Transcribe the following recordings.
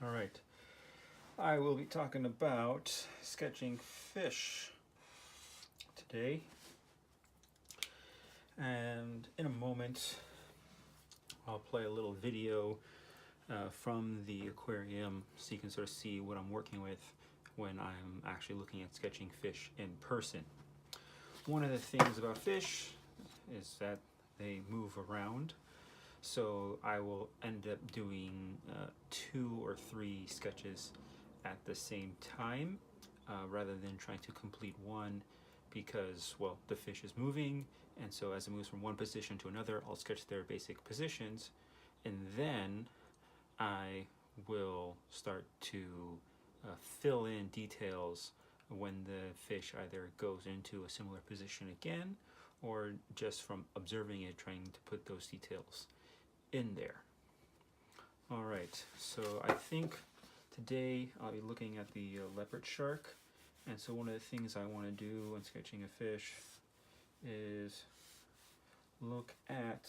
All right, I will be talking about sketching fish today, and in a moment I'll play a little video from the aquarium so you can sort of see what I'm working with when I'm actually looking at sketching fish in person. One of the things about fish is that they move around, so I will end up doing 2 or 3 sketches at the same time rather than trying to complete one, because, well, the fish is moving, and so as it moves from one position to another, I'll sketch their basic positions, and then I will start to fill in details when the fish either goes into a similar position again, or just from observing it, trying to put those details in there. All right, so I think today I'll be looking at the leopard shark, and so one of the things I want to do when sketching a fish is look at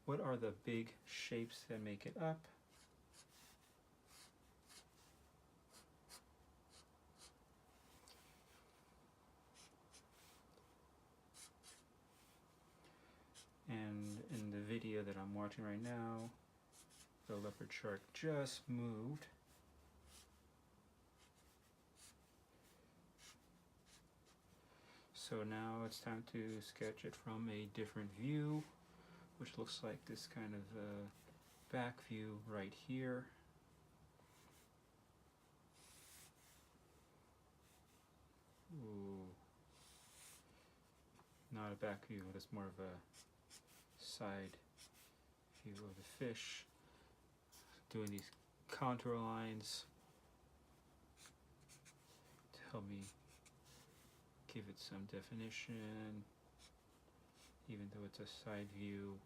what are the big shapes that make it up. And in the video that I'm watching right now, the leopard shark just moved. So now it's time to sketch it from a different view, which looks like this kind of back view right here. Ooh. Not a back view, that's more of a side view of the fish. Doing these contour lines to help me give it some definition, even though it's a side view.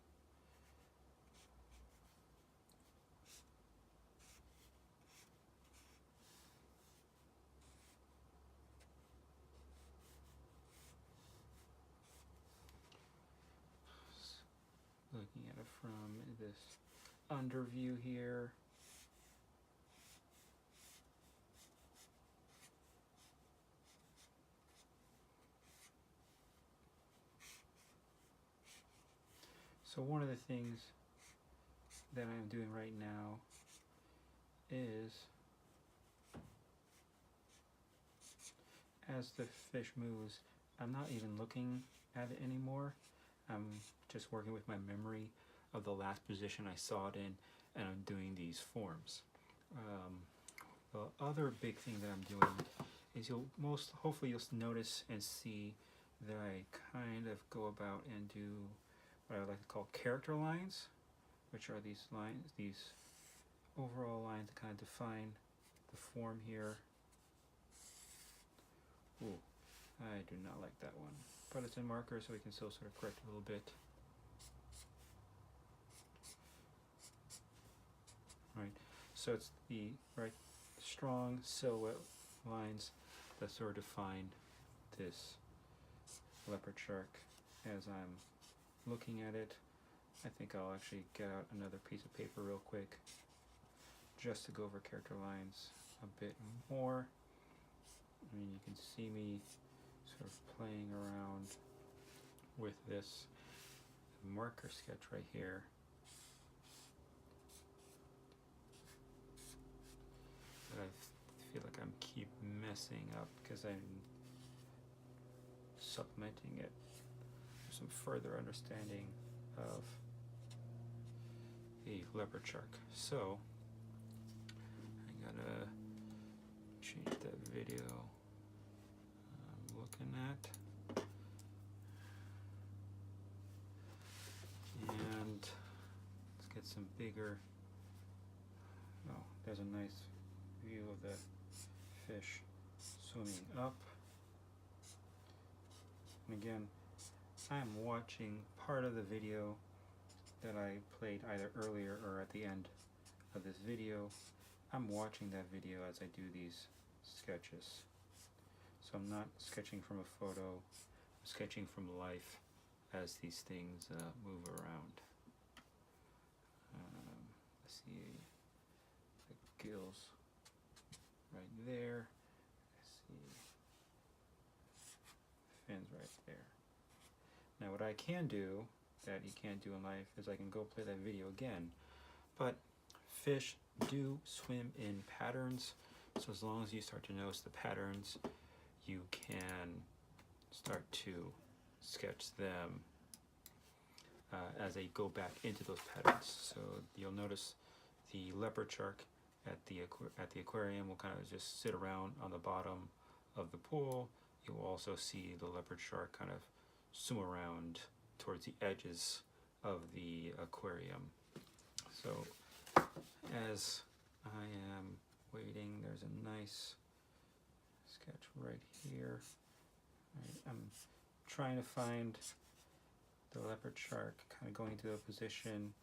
Looking at it from this under view here. So one of the things that I'm doing right now is, as the fish moves, I'm not even looking at it anymore. I'm just working with my memory of the last position I saw it in, and I'm doing these forms. The other big thing that I'm doing is hopefully you'll notice and see that I kind of go about and do what I like to call character lines, which are these lines, these overall lines that kind of define the form here. Ooh, I do not like that one, but it's in marker, so we can still sort of correct a little bit. Right, so it's the strong silhouette lines that sort of define this leopard shark. As I'm looking at it, I think I'll actually get out another piece of paper real quick just to go over character lines a bit more. I mean, you can see me sort of playing around with this marker sketch right here. But I feel like I'm keep messing up because I'm supplementing it for some further understanding of the leopard shark. So I gotta change that video I'm looking at, and let's get some bigger. Oh, there's a nice view of the fish swimming up. And again, I'm watching part of the video that I played either earlier or at the end of this video. I'm watching that video as I do these sketches. So I'm not sketching from a photo, I'm sketching from life as these things move around. see the gills right there. I see fins right there. Now what I can do that you can't do in life is I can go play that video again. But fish do swim in patterns, so as long as you start to notice the patterns, you can start to sketch them as they go back into those patterns. So you'll notice the leopard shark at the aquarium will kind of just sit around on the bottom of the pool. You will also see the leopard shark kind of swim around towards the edges of the aquarium. So as I am waiting, there's a nice sketch right here. Right, I'm trying to find the leopard shark kind of going into a position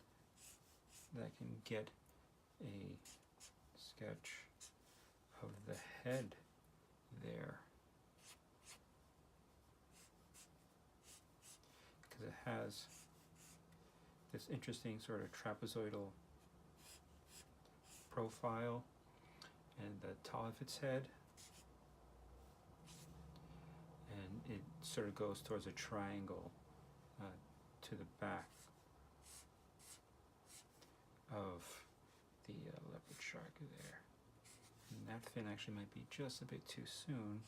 that I can get a sketch of the head there, because it has this interesting sort of trapezoidal profile and the top of its head, and it sort of goes towards a triangle to the back of the leopard shark there. And that fin actually might be just a bit too soon,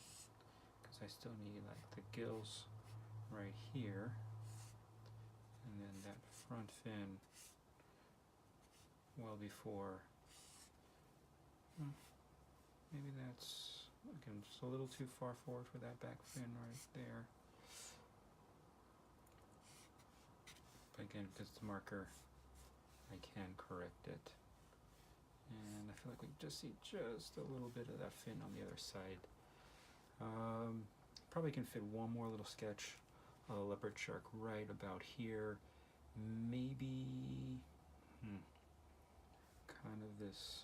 because I still need like the gills right here, and then that front fin well before. Maybe that's, again, just a little too far forward for that back fin right there. But again, because it's a marker, I can correct it. And I feel like we can just see just a little bit of that fin on the other side. Probably can fit one more little sketch of a leopard shark right about here. Maybe, kind of this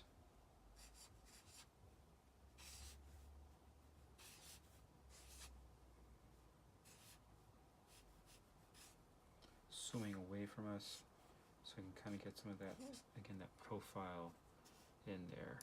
swimming away from us, so I can kind of get some of that, again, that profile in there.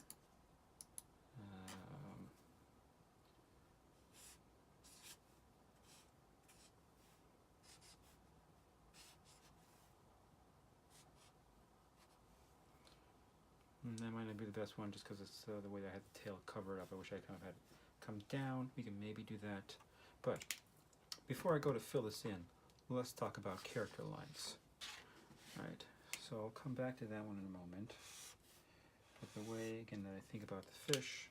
That might not be the best one just because it's the way I had the tail covered up. I wish I kind of had it come down. We can maybe do that. But before I go to fill this in, let's talk about character lines. Alright, so I'll come back to that one in a moment. But the way, again, that I think about the fish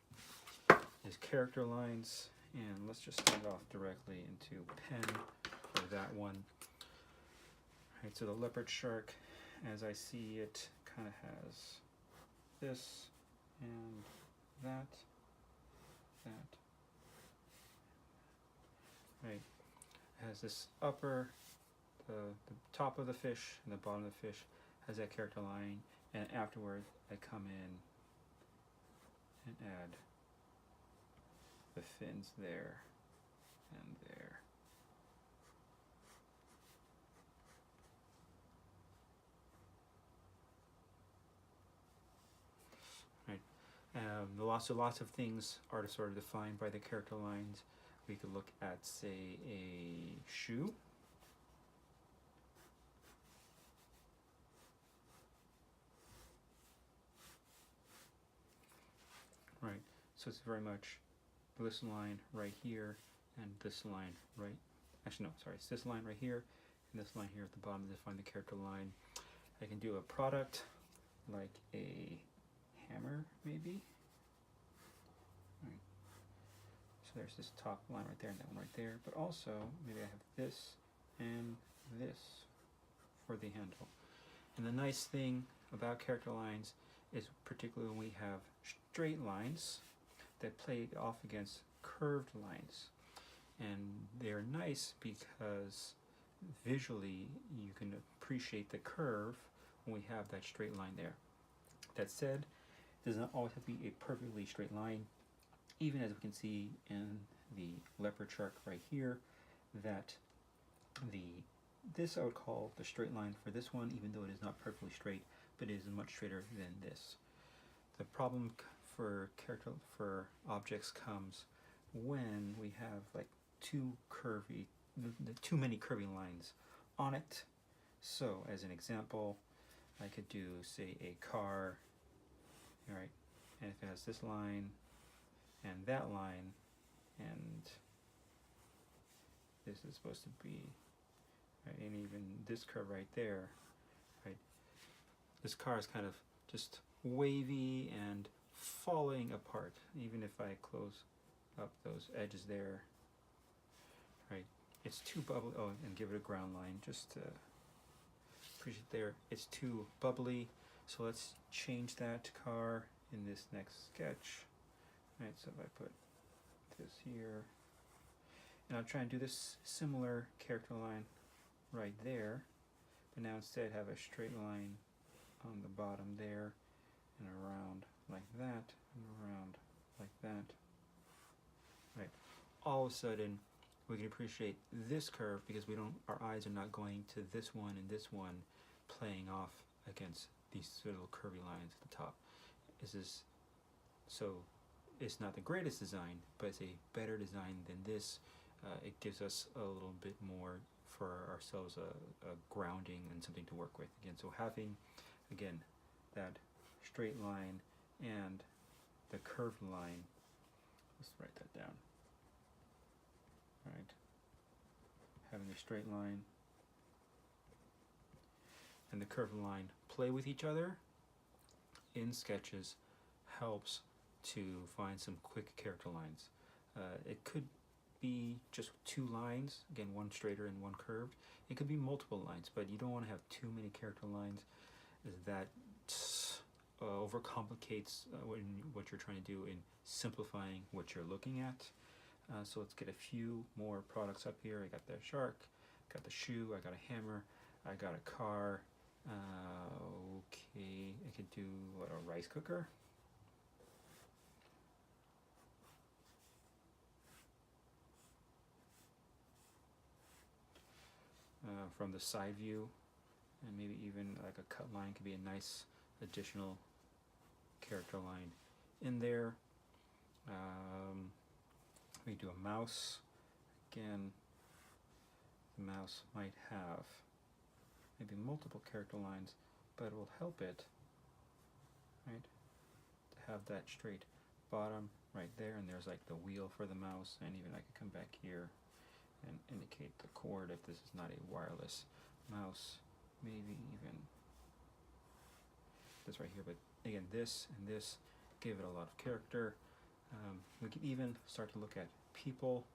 is character lines, and let's just start off directly into pen for that one. Alright, so the leopard shark, as I see it, kind of has this and that. Right, it has this upper, the top of the fish and the bottom of the fish has that character line, and afterward I come in and add the fins there and there. Lots of things are sort of defined by the character lines. We could look at, say, a shoe. Right, so it's very much this line right here and this line right, actually no, sorry, it's this line right here and this line here at the bottom to define the character line. I can do a product like a hammer, maybe. Right. So there's this top line right there and that one right there, but also maybe I have this and this for the handle. And the nice thing about character lines is, particularly when we have straight lines that play off against curved lines, and they're nice because visually you can appreciate the curve when we have that straight line there. That said, it does not always have to be a perfectly straight line, even as we can see in the leopard shark right here, that the this I would call the straight line for this one, even though it is not perfectly straight, but it is much straighter than this. The problem for objects comes when we have like too many curving lines on it. So as an example, I could do, say, a car, right? And if it has this line and that line, and this is supposed to be, right, and even this curve right there, right? This car is kind of just wavy and falling apart, even if I close up those edges there, right? It's too bubbly. Oh, and give it a ground line, just to appreciate there. It's too bubbly, so let's change that to car in this next sketch. Right, so if I put this here, and I'll try and do this similar character line right there, but now instead have a straight line on the bottom there, and around like that, and around like that. Right, all of a sudden we can appreciate this curve because our eyes are not going to this one and this one playing off against these little curvy lines at the top. So it's not the greatest design, but it's a better design than this. It gives us a little bit more for ourselves, a grounding and something to work with. Again, so having, again, that straight line and the curved line, let's write that down. All right, having a straight line and the curved line play with each other in sketches helps to find some quick character lines. It could be just two lines, again, one straighter and one curved. It could be multiple lines, but you don't want to have too many character lines. That overcomplicates what you're trying to do in simplifying what you're looking at. So let's get a few more products up here. I got the shark, got the shoe, I got a hammer, I got a car. Okay, I could do what, a rice cooker. From the side view, and maybe even like a cut line could be a nice additional character line in there. We do a mouse. Again, the mouse might have maybe multiple character lines, but it will help it, right, to have that straight bottom right there, and there's like the wheel for the mouse, and even I could come back here and indicate the cord if this is not a wireless mouse, maybe even this right here. But again, this and this give it a lot of character. We could even start to look at people,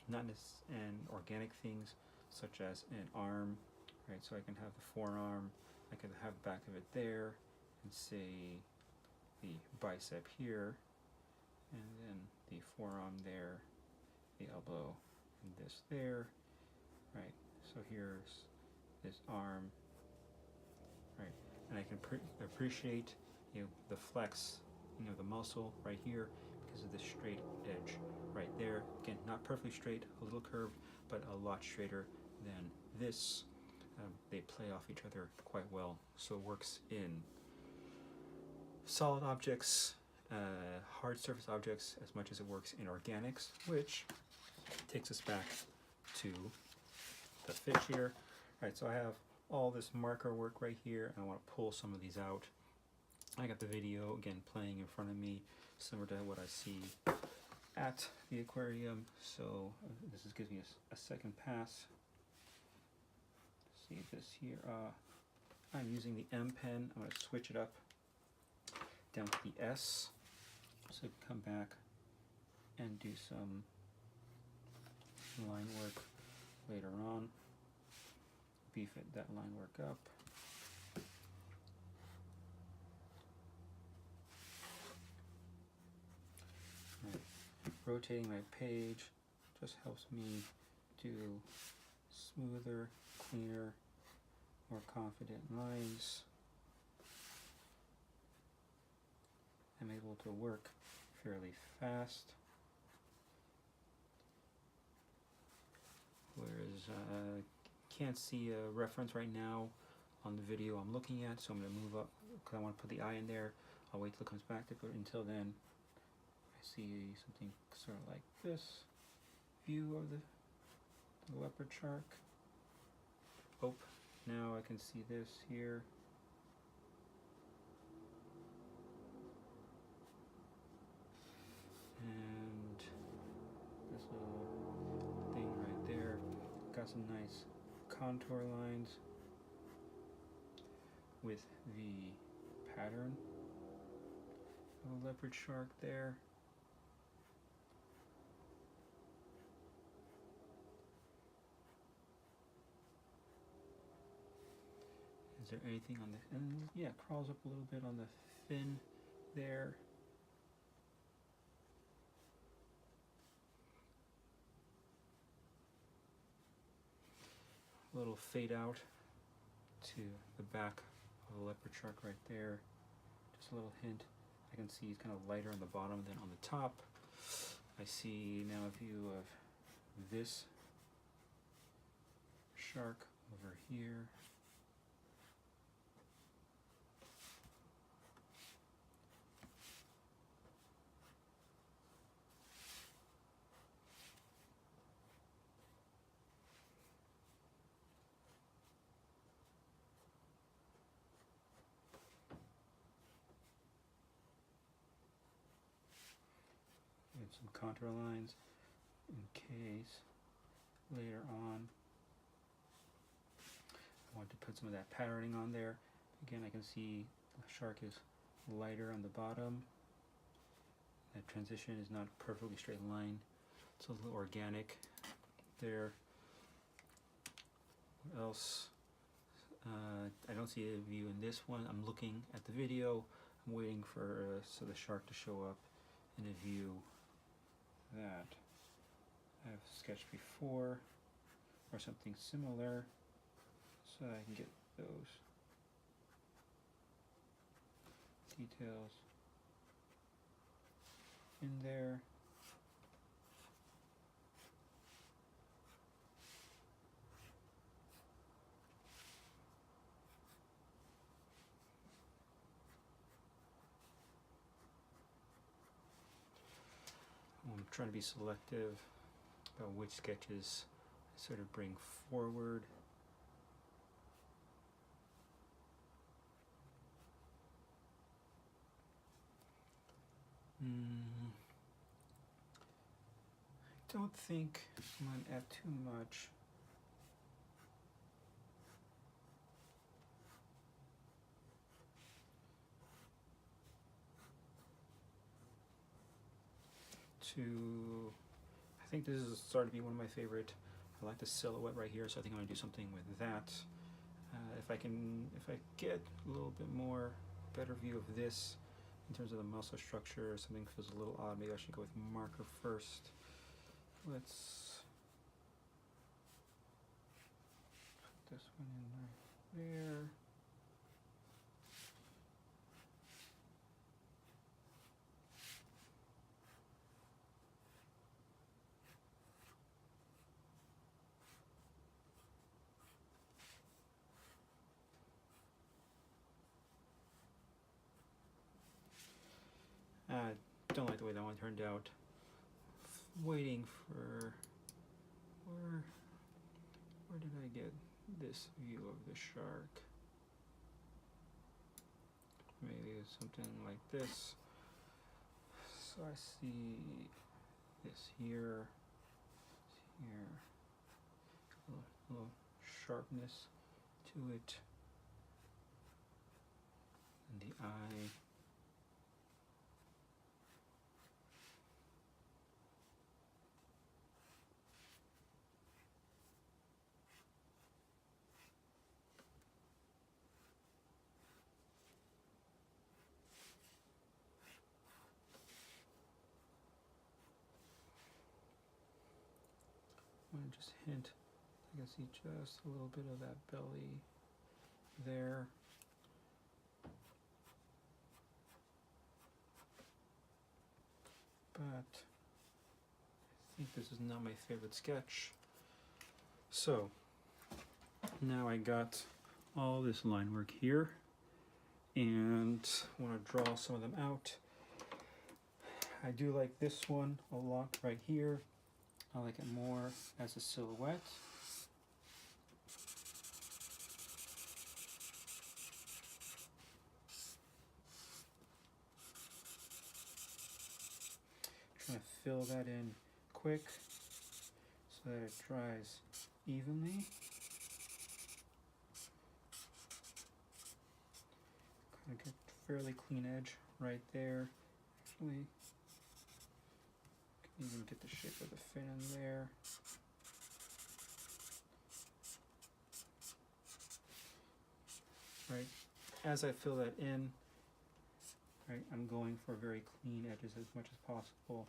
and organic things such as an arm, right? So I can have the forearm, I could have the back of it there, and say the bicep here, and then the forearm there, the elbow, and this there, right? So here's this arm, right? And I can appreciate, the flex, the muscle right here because of the straight edge right there. Again, not perfectly straight, a little curved, but a lot straighter than this. They play off each other quite well, so it works in solid objects, hard surface objects, as much as it works in organics, which takes us back to the fish here. All right, so I have all this marker work right here, and I want to pull some of these out. I got the video, again, playing in front of me, similar to what I see at the aquarium, so this gives me a second pass. See this here. I'm using the M pen. I'm going to switch it up down to the S, so come back and do some line work later on. Beef that line work up. Right. Rotating my page just helps me do smoother, cleaner, more confident lines. I'm able to work fairly fast. whereas can't see a reference right now on the video I'm looking at, so I'm going to move up because I want to put the eye in there. I'll wait till it comes back to it. Until then, I see something sort of like this view of the leopard shark. Oh, now I can see this here. And this little thing right there. Got some nice contour lines with the pattern of a leopard shark there. Is there anything on the, and yeah, it crawls up a little bit on the fin there. A little fade out to the back of the leopard shark right there. Just a little hint. I can see it's kind of lighter on the bottom than on the top. I see now a view of this shark over here. And some contour lines in case later on I want to put some of that patterning on there. Again, I can see the shark is lighter on the bottom. That transition is not a perfectly straight line. It's a little organic there. What else? I don't see a view in this one. I'm looking at the video. I'm waiting for so the shark to show up in a view that I've sketched before or something similar, so I can get those details in there. I'm trying to be selective about which sketches I sort of bring forward. I don't think I'm going to add too much. I think this is starting to be one of my favorite. I like the silhouette right here, so I think I'm going to do something with that. If I get a little bit more, better view of this in terms of the muscle structure, something feels a little odd. Maybe I should go with marker first. Let's put this one in right there. Don't like the way that one turned out. Waiting for where did I get this view of the shark? Maybe it's something like this. So I see this here, a little sharpness to it, and the eye. I'm going to just hint, I can see just a little bit of that belly there. But I think this is not my favorite sketch. So now I got all this line work here and I want to draw some of them out. I do like this one a lot right here. I like it more as a silhouette. Trying to fill that in quick so that it dries evenly. Kind of get fairly clean edge right there. Actually, can even get the shape of the fin in there. Right, as I fill that in, right, I'm going for very clean edges as much as possible.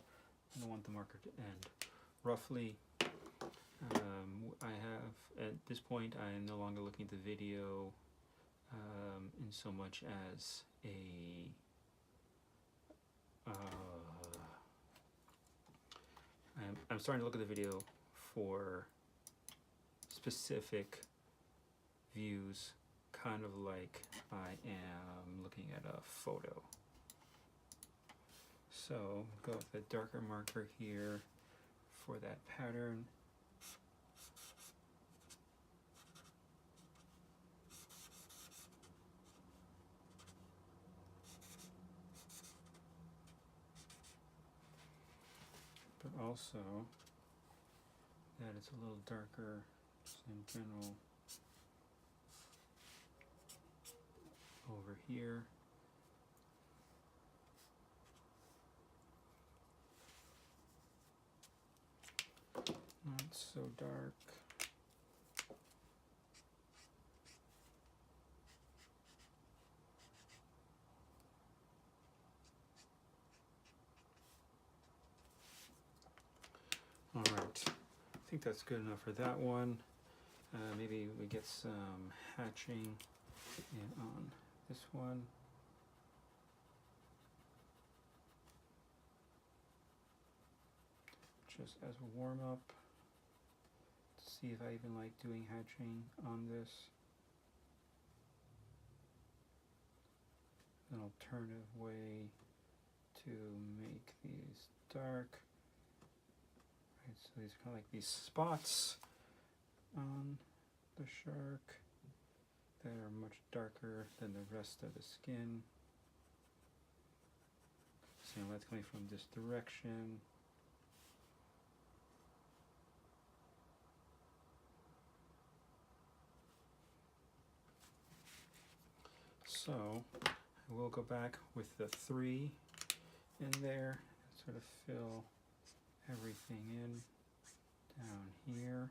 I don't want the marker to end. Roughly, I have, at this point, I am no longer looking at the video in so much as a I'm starting to look at the video for specific views, kind of like I am looking at a photo. So go with a darker marker here for that pattern. But also that it's a little darker just in general over here. Not so dark. All right, I think that's good enough for that one. Maybe we get some hatching in on this one. Just as a warm up, to see if I even like doing hatching on this. An alternative way to make these dark. Right, so these are kind of like these spots on the shark that are much darker than the rest of the skin. So that's coming from this direction. So I will go back with the 3 in there and sort of fill everything in down here.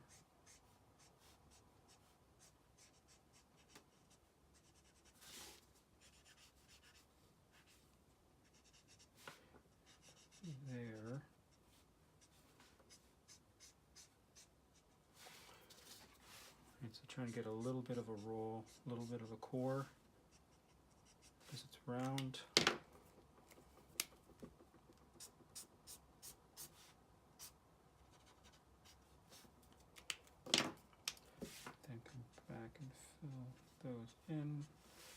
There. Right, so trying to get a little bit of a roll, a little bit of a core, because it's round. Then come back and fill those in,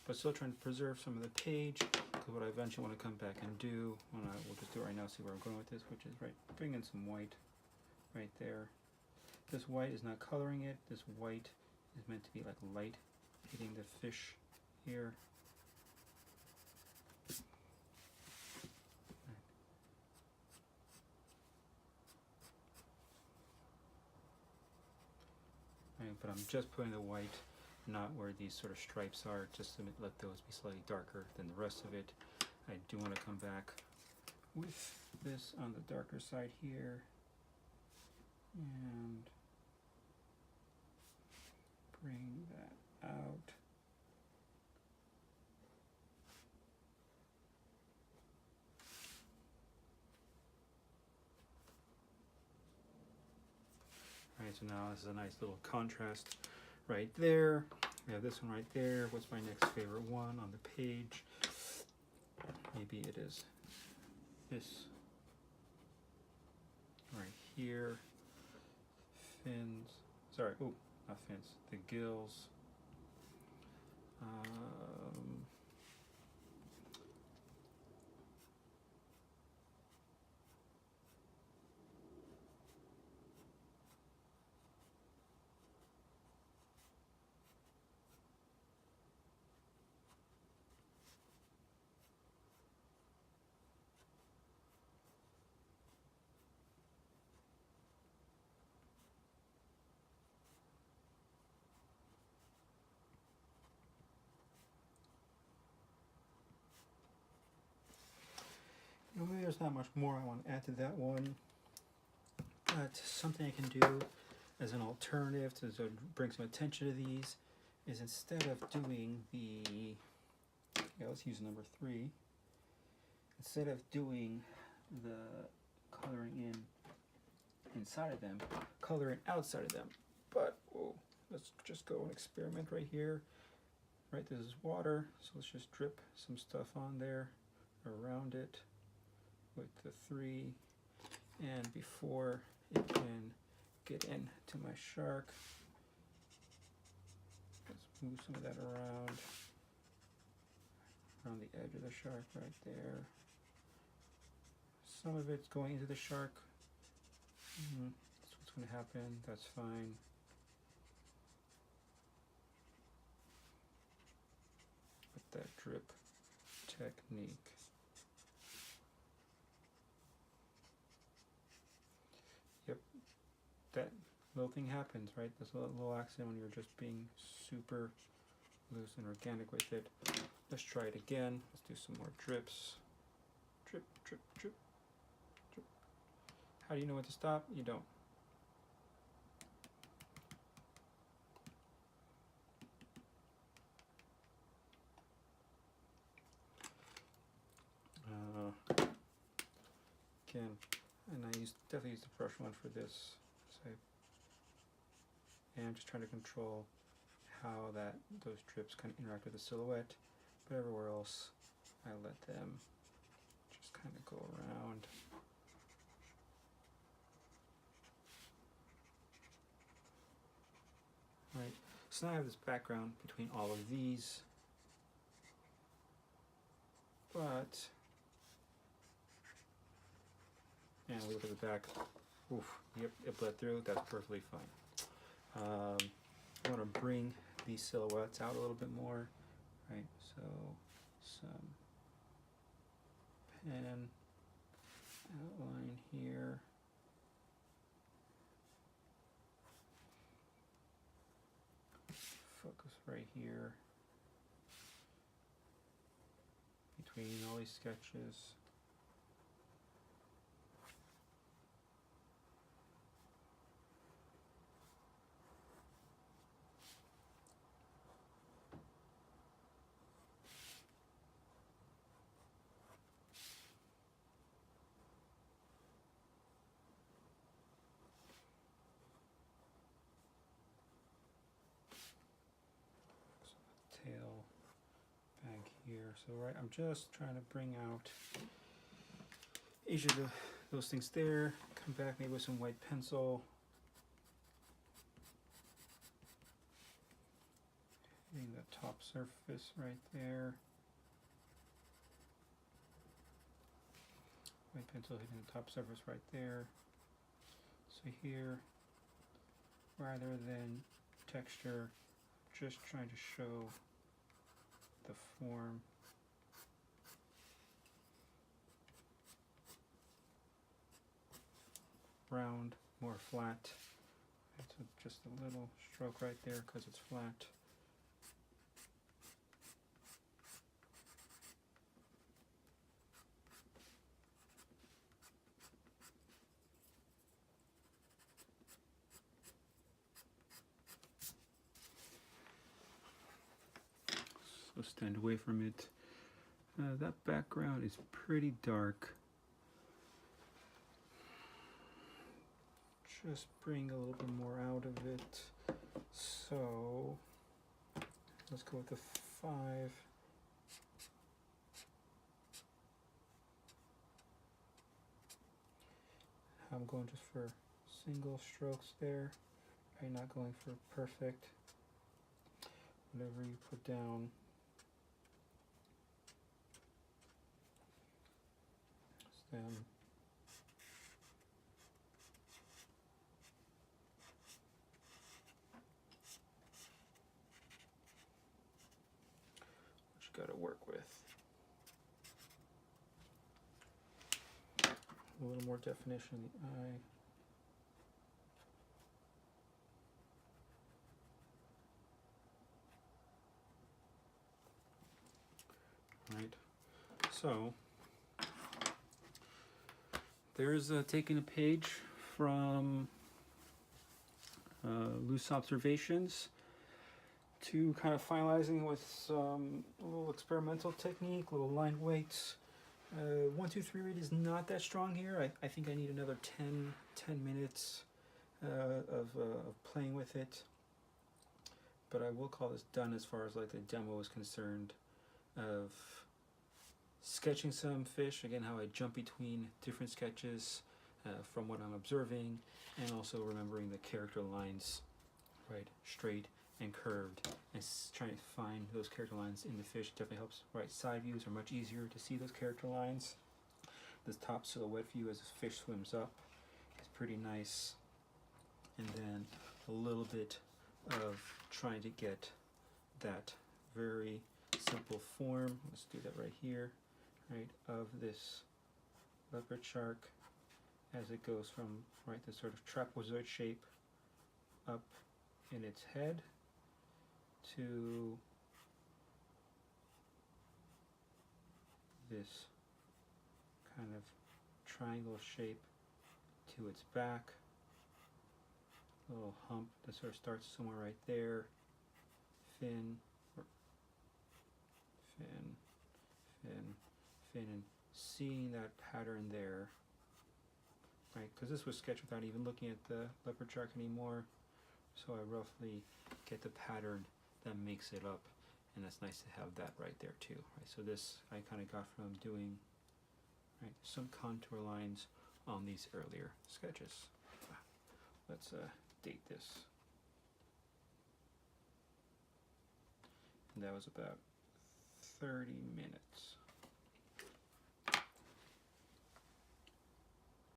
but still trying to preserve some of the page, because what I eventually want to come back and do, we'll just do it right now, see where I'm going with this, which is right, bring in some white right there. This white is not coloring it, this white is meant to be like light hitting the fish here. Right, but I'm just putting the white, not where these sort of stripes are, just to let those be slightly darker than the rest of it. I do want to come back with this on the darker side here and bring that out. Alright, so now this is a nice little contrast right there. We have this one right there. What's my next favorite one on the page? Maybe it is this right here. Fins. sorry, oh, not fins, the gills. Maybe there's not much more I want to add to that one, but something I can do as an alternative to sort of bring some attention to these is, instead of doing the, let's use number 3. Instead of doing the coloring in inside of them, color it outside of them. But let's just go and experiment right here. Right, this is water, so let's just drip some stuff on there around it with the 3, and before it can get into my shark, let's move some of that around the edge of the shark right there. Some of it's going into the shark. That's what's going to happen. That's fine. With that drip technique. Yep, that little thing happens, right? This little accident when you're just being super loose and organic with it. Let's try it again. Let's do some more drips. Drip, drip, drip, drip. How do you know when to stop? You don't. Again, and I definitely use the brush one for this. And I'm just trying to control how those drips kind of interact with the silhouette, but everywhere else I let them just kind of go around. Right, so now I have this background between all of these, but, and we look at the back, oof, yep, it bled through, that's perfectly fine. I want to bring these silhouettes out a little bit more, right? So some pen outline here. Focus right here between all these sketches. Tail back here. So right, I'm just trying to bring out each of those things there. Come back maybe with some white pencil. Hitting the top surface right there. White pencil hitting the top surface right there. So here, rather than texture, just trying to show the form. Round, more flat. That's just a little stroke right there because it's flat. So stand away from it. That background is pretty dark. Just bring a little bit more out of it. So let's go with the 5. I'm going just for single strokes there. right? Not going for perfect. Whatever you put down, stem. What you got to work with. A little more definition in the eye. Right. So there's taking a page from Loose Observations to kind of finalizing with some little experimental technique, little line weights. 1, 2, 3 read is not that strong here. I think I need another 10 minutes of playing with it. But I will call this done as far as like the demo is concerned, of sketching some fish, again how I jump between different sketches from what I'm observing, and also remembering the character lines, right, straight and curved, and trying to find those character lines in the fish definitely helps. Right, side views are much easier to see those character lines. This top silhouette view as the fish swims up is pretty nice, and then a little bit of trying to get that very simple form, let's do that right here, right, of this leopard shark as it goes from, right, this sort of trapezoid shape up in its head to this kind of triangle shape to its back, little hump that sort of starts somewhere right there, fin, and seeing that pattern there, right, because this was sketched without even looking at the leopard shark anymore, so I roughly get the pattern that makes it up, and that's nice to have that right there too, right. So this I kind of got from doing, right, some contour lines on these earlier sketches. Let's date this, and that was about 30 minutes.